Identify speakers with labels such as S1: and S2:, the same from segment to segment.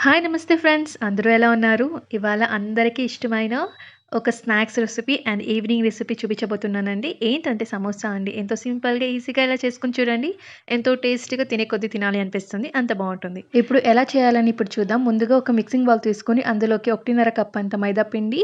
S1: Hi! నమస్తే friends. అందరూ ఎలా ఉన్నారు? ఇవాళ అందరికీ ఇష్టమైన ఒక snacks recipe and evening recipe చూపించబోతున్నానండి. ఏంటంటే సమోసా అండి. ఎంతో సింపుల్‌గా, ఈజీగా ఇలా చేసుకొని చూడండి. ఎంతో టేస్టీగా తినే కొద్దీ తినాలి అనిపిస్తుంది. అంత బావుంటుంది. ఇప్పుడు ఎలా చేయాలని ఇప్పుడు చూద్దాం. ముందుగా ఒక మిక్సింగ్ బౌల్ తీసుకొని అందులోకి 1:30 కప్ అంత మైదా పిండి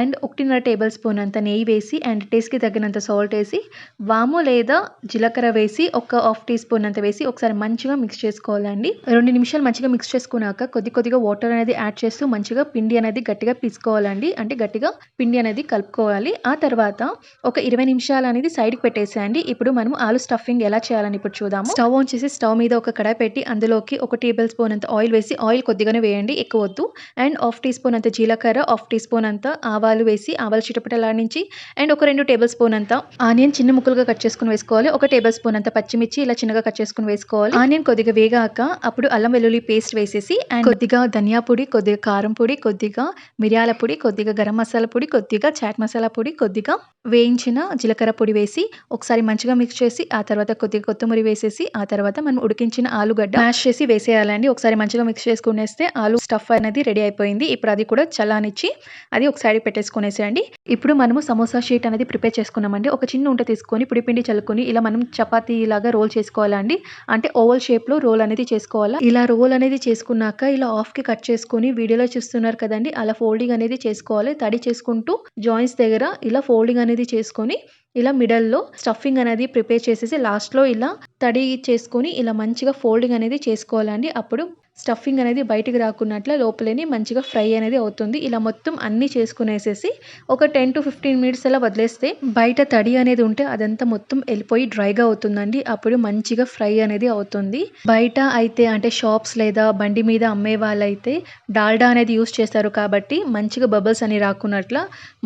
S1: అండ్ 1:30 టేబుల్ స్పూన్ అంత నెయ్యి వేసి అండ్ టేస్ట్‌కి తగినంత సాల్ట్ ఏసి, వాము లేదా జీలకర్ర వేసి ఒక హాఫ్ టీ స్పూన్ అంత వేసి ఒకసారి మంచిగా మిక్స్ చేసుకోవాలండి. 2 నిమిషాలు మంచిగా మిక్స్ చేసుకున్నాక కొద్దిగా వాటర్ అనేది యాడ్ చేస్తూ మంచిగా పిండి అనేది గట్టిగా పీసుకోవాలండి. అంటే గట్టిగా పిండి అనేది కలుపుకోవాలి. ఆ తర్వాత ఒక 20 నిమిషాలు అనేది సైడ్‌కి పెట్టేసేయండి. ఇప్పుడు మనం ఆలు స్టఫింగ్ ఎలా చేయాలని ఇప్పుడు చూద్దాము. స్టవ్ ఆన్ చేసి స్టవ్ మీద ఒక కడాయి పెట్టి అందులోకి ఒక టేబుల్ స్పూన్ అంత ఆయిల్ వేసి, ఆయిల్ కొద్దిగానే వేయండి, ఎక్కువ వద్దు. అండ్ హాఫ్ టీ స్పూన్ అంత జీలకర్ర, హాఫ్ టీ స్పూన్ అంత ఆవాలు వేసి ఆవాలు చిటపటలాడించి అండ్ ఒక 2 టేబుల్ స్పూన్ అంత ఆనియన్ చిన్న ముక్కలుగా కట్ చేసుకొని వేసుకోవాలి. ఒక టేబుల్ స్పూన్ అంత పచ్చిమిర్చి ఇలా చిన్నగా కట్ చేసుకొని వేసుకోవాలి. ఆనియన్ కొద్దిగా వేగాక అప్పుడు అల్లం వెల్లుల్లి పేస్ట్ వేసేసి అండ్ కొద్దిగా ధనియా పొడి, కొద్దిగా కారం పొడి, కొద్దిగా మిరియాల పొడి, కొద్దిగా గరం మసాలా పొడి, కొద్దిగా చాట్ మసాలా పొడి, కొద్దిగా వేయించిన జీలకర్ర పొడి వేసి ఒకసారి మంచిగా మిక్స్ చేసి ఆ తర్వాత కొద్దిగా కొత్తిమీర వేసేసి ఆ తర్వాత మనం ఉడికించిన ఆలుగడ్డ మ్యాష్ చేసి వేసేయాలండి. ఒకసారి మంచిగా మిక్స్ చేసుకునేస్తే ఆలు స్టఫ్ అనేది రెడీ అయిపోయింది. ఇప్పుడు అది కూడా చల్లారనిచ్చి అది ఒక సైడ్‌కి పెట్టేసుకునేసేయండి. ఇప్పుడు మనము సమోసా షీట్ అనేది ప్రిపేర్ చేసుకున్నామండి. ఒక చిన్న ఉంట తీసుకొని పొడి పిండి చల్లుకొని ఇలా మనం చపాతీ లాగా రోల్ చేసుకోవాలండి. అంటే ఓవల్ షేప్‌లో రోల్ అనేది చేసుకోవాలా. ఇలా రోల్ అనేది చేసుకున్నాక ఇలా హాఫ్‌కి కట్ చేసుకొని వీడియోలో చూస్తున్నారు కదండీ! అలా ఫోల్డింగ్ అనేది చేసుకోవాలి. తడి చేసుకుంటూ జాయింట్స్ దగ్గర ఇలా ఫోల్డింగ్ అనేది చేసుకొని ఇలా మిడిల్‌లో స్టఫింగ్ అనేది ప్రిపేర్ చేసేసి లాస్ట్‌లో ఇలా తడి చేసుకొని ఇలా మంచిగా ఫోల్డింగ్ అనేది చేసుకోవాలండి. అప్పుడు స్టఫింగ్ అనేది బయటికి రాకున్నట్ల లోపలనే మంచిగా ఫ్రై అనేది అవుతుంది. ఇలా మొత్తం అన్నీ చేసుకునేసేసి ఒక 10-15 మినిట్స్ అలా వదిలేస్తే బయట తడి అనేది ఉంటే అదంతా మొత్తం ఎళ్ళిపోయి డ్రైగా అవుతుందండి. అప్పుడు మంచిగా ఫ్రై అనేది అవుతుంది. బయట అయితే అంటే షాప్స్ లేదా బండి మీద అమ్మే వాళ్ళైతే డాల్డా అనేది యూజ్ చేస్తారు కాబట్టి మంచిగా బబుల్స్ అని రాకున్నట్ల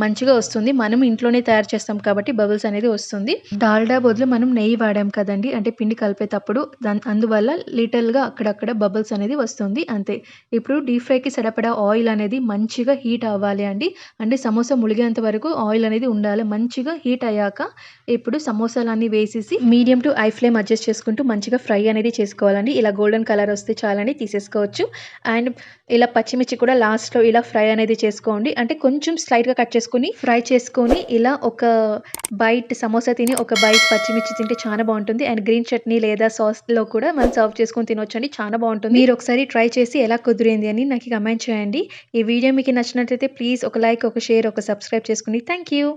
S1: మంచిగా వస్తుంది. మనం ఇంట్లోనే తయారు చేస్తాం కాబట్టి బబుల్స్ అనేది వస్తుంది. డాల్డా బదులు మనం నెయ్యి వాడాం కదండీ! అంటే పిండి కలిపేటప్పుడు అందువల్ల లిటిల్‌గా అక్కడక్కడ బబుల్స్ అనేది వస్తుంది అంతే. ఇప్పుడు డీప్ ఫ్రైకి సరిపడా ఆయిల్ అనేది మంచిగా హీట్ అవ్వాలి అండి. అంటే సమోసా ములిగేంత వరకు ఆయిల్ అనేది ఉండాలి. మంచిగా హీట్ అయ్యాక ఇప్పుడు సమోసాలన్నీ వేసేసి medium to high flame adjust చేసుకుంటూ మంచిగా ఫ్రై అనేది చేసుకోవాలండి. ఇలా గోల్డెన్ కలర్ వస్తే చాలండి, తీసేసుకోవచ్చు. అండ్ ఇలా పచ్చిమిర్చి కూడా లాస్ట్‌లో ఇలా ఫ్రై అనేది చేసుకోండి. అంటే కొంచెం స్లైట్‌గా కట్ చేసుకొని ఫ్రై చేసుకొని ఇలా ఒక బైట్ సమోసా తిని ఒక బైట్ పచ్చిమిర్చి తింటే చాలా బావుంటుంది. అండ్ గ్రీన్ చట్నీ లేదా సాస్‌లో కూడా మనం సర్వ్ చేసుకొని తినొచ్చండి. చాలా బావుంటుంది. మీరు ఒకసారి ట్రై చేసి ఎలా కుదిరింది అని నాకు కమెంట్ చేయండి. ఈ వీడియో మీకు నచ్చినట్లయితే ప్లీజ్ ఒక లైక్, ఒక షేర్, ఒక సబ్స్క్రైబ్ చేసుకోండి. Thank you.